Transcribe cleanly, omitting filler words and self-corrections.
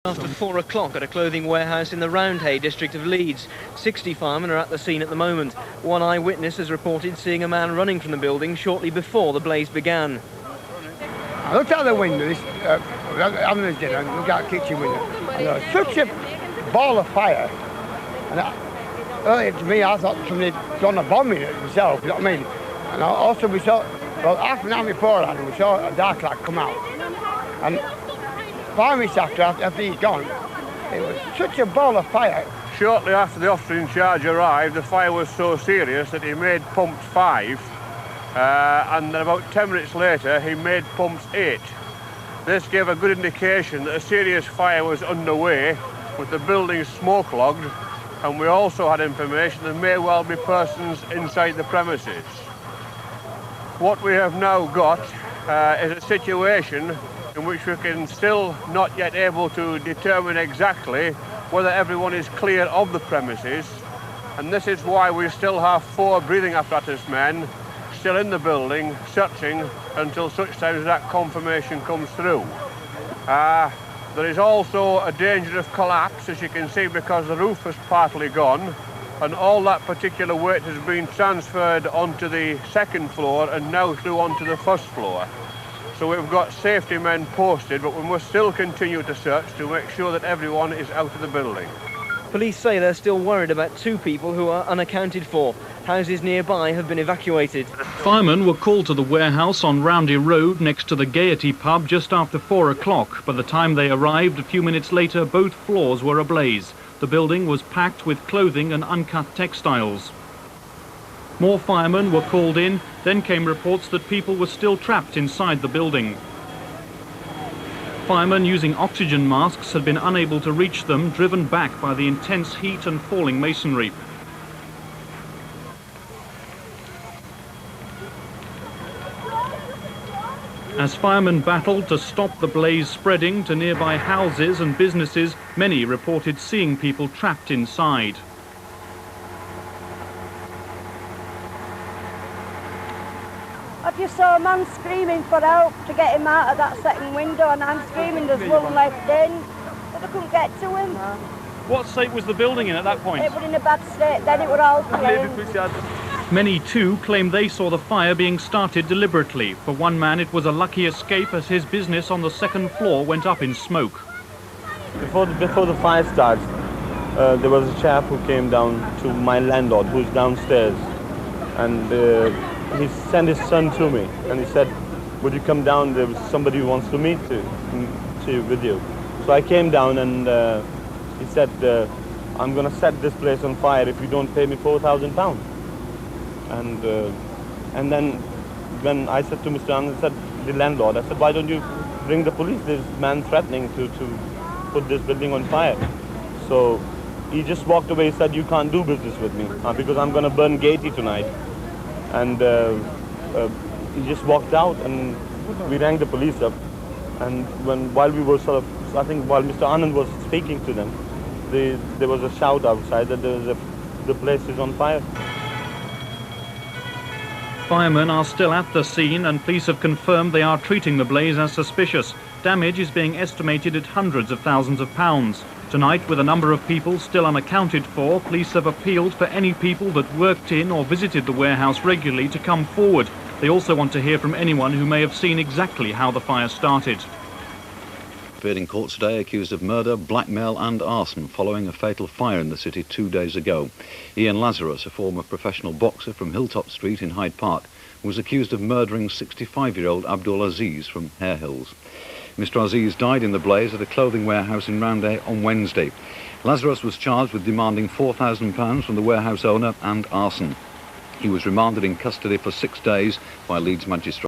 After 4 o'clock at a clothing warehouse in the Roundhay district of Leeds. 60 firemen are at the scene at the moment. One eyewitness has reported seeing a man running from the building shortly before the blaze began. I looked out the window, having a dinner, and looked out the kitchen window, and there was such a ball of fire. And earlier to me, I thought somebody had gone a bombing it myself, you know what I mean? And also we saw, well, half an hour beforehand, we saw a dark light come out. And 5 minutes after he's gone, it was such a ball of fire. Shortly after the officer in charge arrived, the fire was so serious that he made pumps 5, and then about 10 minutes later he made pumps 8. This gave a good indication that a serious fire was underway, with the building smoke logged, and we also had information there may well be persons inside the premises. What we have now got is a situation in which we can still not yet able to determine exactly whether everyone is clear of the premises, and this is why we still have 4 breathing apparatus men still in the building searching until such time as that confirmation comes through. There is also a danger of collapse, as you can see, because the roof is partly gone, and all that particular weight has been transferred onto the 2nd floor and now through onto the 1st floor. So we've got safety men posted, but we must still continue to search to make sure that everyone is out of the building. Police say they're still worried about 2 people who are unaccounted for. Houses nearby have been evacuated. Firemen were called to the warehouse on Roundy Road next to the Gaiety pub just after 4 o'clock. By the time they arrived, a few minutes later, both floors were ablaze. The building was packed with clothing and uncut textiles. More firemen were called in, then came reports that people were still trapped inside the building. Firemen using oxygen masks had been unable to reach them, driven back by the intense heat and falling masonry. As firemen battled to stop the blaze spreading to nearby houses and businesses, many reported seeing people trapped inside. I just saw a man screaming for help to get him out of that second window, and I'm screaming there's one left in, but I couldn't get to him. What state was the building in at that point? It was in a bad state, then it was all flames. Many too claim they saw the fire being started deliberately. For one man it was a lucky escape as his business on the 2nd floor went up in smoke. Before the fire starts, there was a chap who came down to my landlord who's downstairs, and he sent his son to me, and he said, would you come down, there was somebody who wants to meet you with you. So I came down, and he said, I'm going to set this place on fire if you don't pay me £4,000. And then when I said to Mr. Anand, the landlord, I said, why don't you bring the police? There's a man threatening to put this building on fire. So he just walked away. He said, you can't do business with me because I'm going to burn Gaiety tonight. And he just walked out, and we rang the police up. And while we were I think while Mr. Anand was speaking to them, there was a shout outside that the place is on fire. Firemen are still at the scene, and police have confirmed they are treating the blaze as suspicious. Damage is being estimated at hundreds of thousands of pounds. Tonight, with a number of people still unaccounted for, police have appealed for any people that worked in or visited the warehouse regularly to come forward. They also want to hear from anyone who may have seen exactly how the fire started. Appeared in court today accused of murder, blackmail and arson following a fatal fire in the city 2 days ago. Ian Lazarus, a former professional boxer from Hilltop Street in Hyde Park, was accused of murdering 65-year-old Abdul Aziz from Hare Hills. Mr Aziz died in the blaze at a clothing warehouse in Roundhay on Wednesday. Lazarus was charged with demanding £4,000 from the warehouse owner and arson. He was remanded in custody for 6 days by Leeds magistrates.